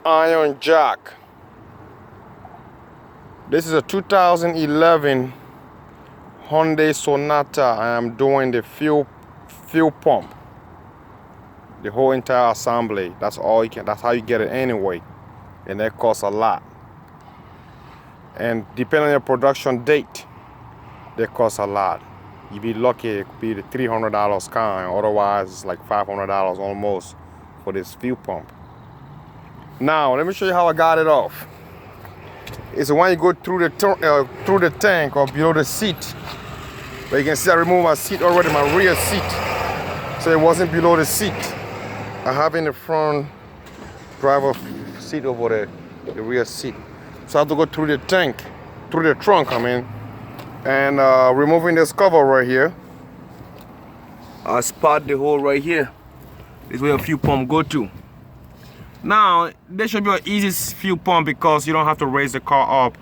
iron jack. This is a 2011 Hyundai Sonata. I am doing the fuel pump, the whole entire assembly. That's all you can. That's how you get it anyway, and that costs a lot. And depending on your production date, they cost a lot. You be lucky, it could be the $300 kind. Otherwise, it's like $500 almost for this fuel pump. Now, let me show you how I got it off. It's when you go through the tank or below the seat. But you can see I removed my seat already, my rear seat. So it wasn't below the seat. I have in the front driver seat over there, the rear seat. So I have to go through the tank, through the trunk, and removing this cover right here. I spot the hole right here. This is where a fuel pump go to. Now, this should be an easy fuel pump because you don't have to raise the car up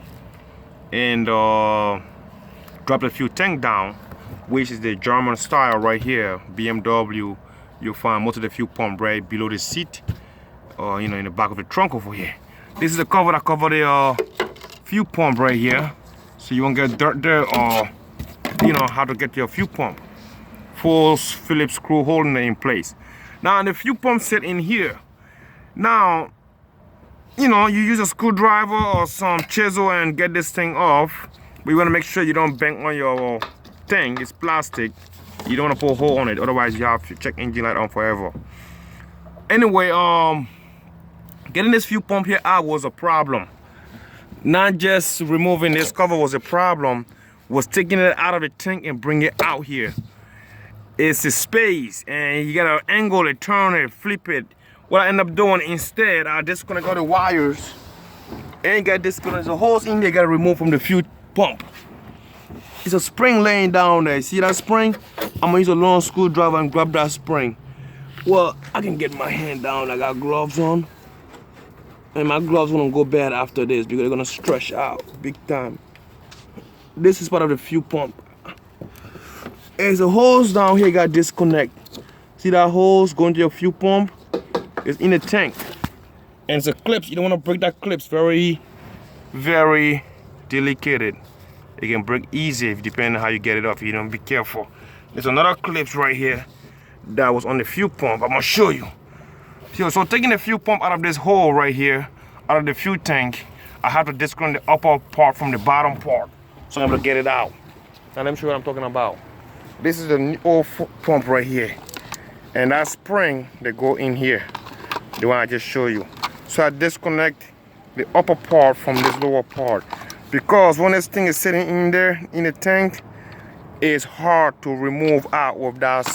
and drop the fuel tank down, which is the German style right here. BMW, you'll find most of the fuel pump right below the seat, or in the back of the trunk over here. This is the cover that cover the fuel pump right here, so you won't get dirt there or how to get your fuel pump. Full Phillips screw holding it in place. Now the fuel pump set in here. Now, you use a screwdriver or some chisel and get this thing off. But you want to make sure you don't bang on your thing. It's plastic. You don't want to put a hole on it. Otherwise, you have to check engine light on forever. Anyway, getting this fuel pump here out was a problem. Not just removing this cover was a problem. Was taking it out of the tank and bring it out here. It's a space, and you gotta angle it, turn it, flip it. What I end up doing instead, I disconnect all the wires and got disconnect the hose in there. Gotta remove from the fuel pump. It's a spring laying down there. See that spring? I'm gonna use a long screwdriver and grab that spring. Well, I can get my hand down. I got gloves on, and my gloves won't go bad after this because they're gonna stretch out big time. This is part of the fuel pump. There's a hose down here. Got disconnect. See that hose going to your fuel pump? It's in the tank, and it's a clips. You don't want to break that clips. Very, very delicate. It can break easy if depending on how you get it off. You don't be careful. There's another clips right here that was on the fuel pump. I'm gonna show you. So taking the fuel pump out of this hole right here, out of the fuel tank, I have to disconnect the upper part from the bottom part, so I'm able to get it out. Now let me show you what I'm talking about. This is the old pump right here, and that spring that go in here. The one I just showed you. So I disconnect the upper part from this lower part, because when this thing is sitting in there in the tank, it's hard to remove out with that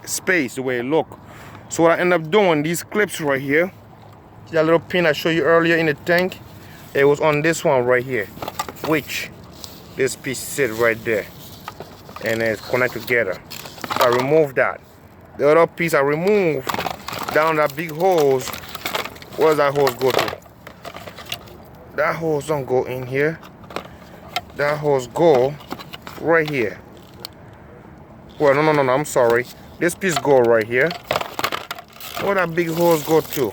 space the way it look. So what I end up doing, these clips right here, see that little pin I showed you earlier in the tank, it was on this one right here, which this piece sit right there, and it's connected together. I remove that. The other piece I remove down that big hose. Where does that hose go to? That hose don't go in here. That hose go right here. Well, no, I'm sorry. This piece go right here. Where that big hose go to?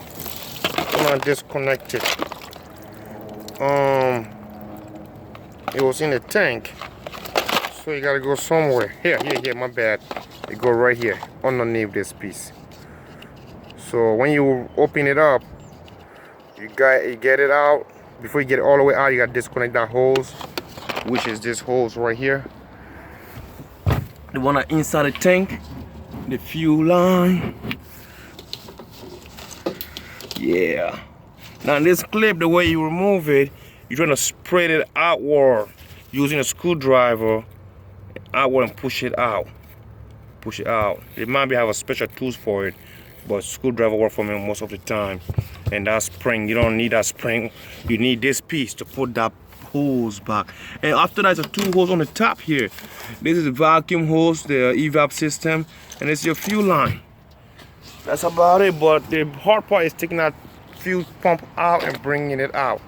I'm gonna disconnect it. It was in the tank, so you gotta go somewhere. Here, my bad. It go right here underneath this piece. So when you open it up, you get it out. Before you get it all the way out, you got to disconnect that hose, which is this hose right here. The one that's inside the tank, the fuel line. Yeah. Now this clip, the way you remove it, you're trying to spread it outward using a screwdriver, outward, and push it out. Push it out. It might be have a special tools for it, but screwdriver work for me most of the time. And that spring, you don't need that spring. You need this piece to put that hose back. And after that, there's a two hose on the top here. This is the vacuum hose, the evap system, and it's your fuel line. That's about it. But the hard part is taking that fuel pump out and bringing it out.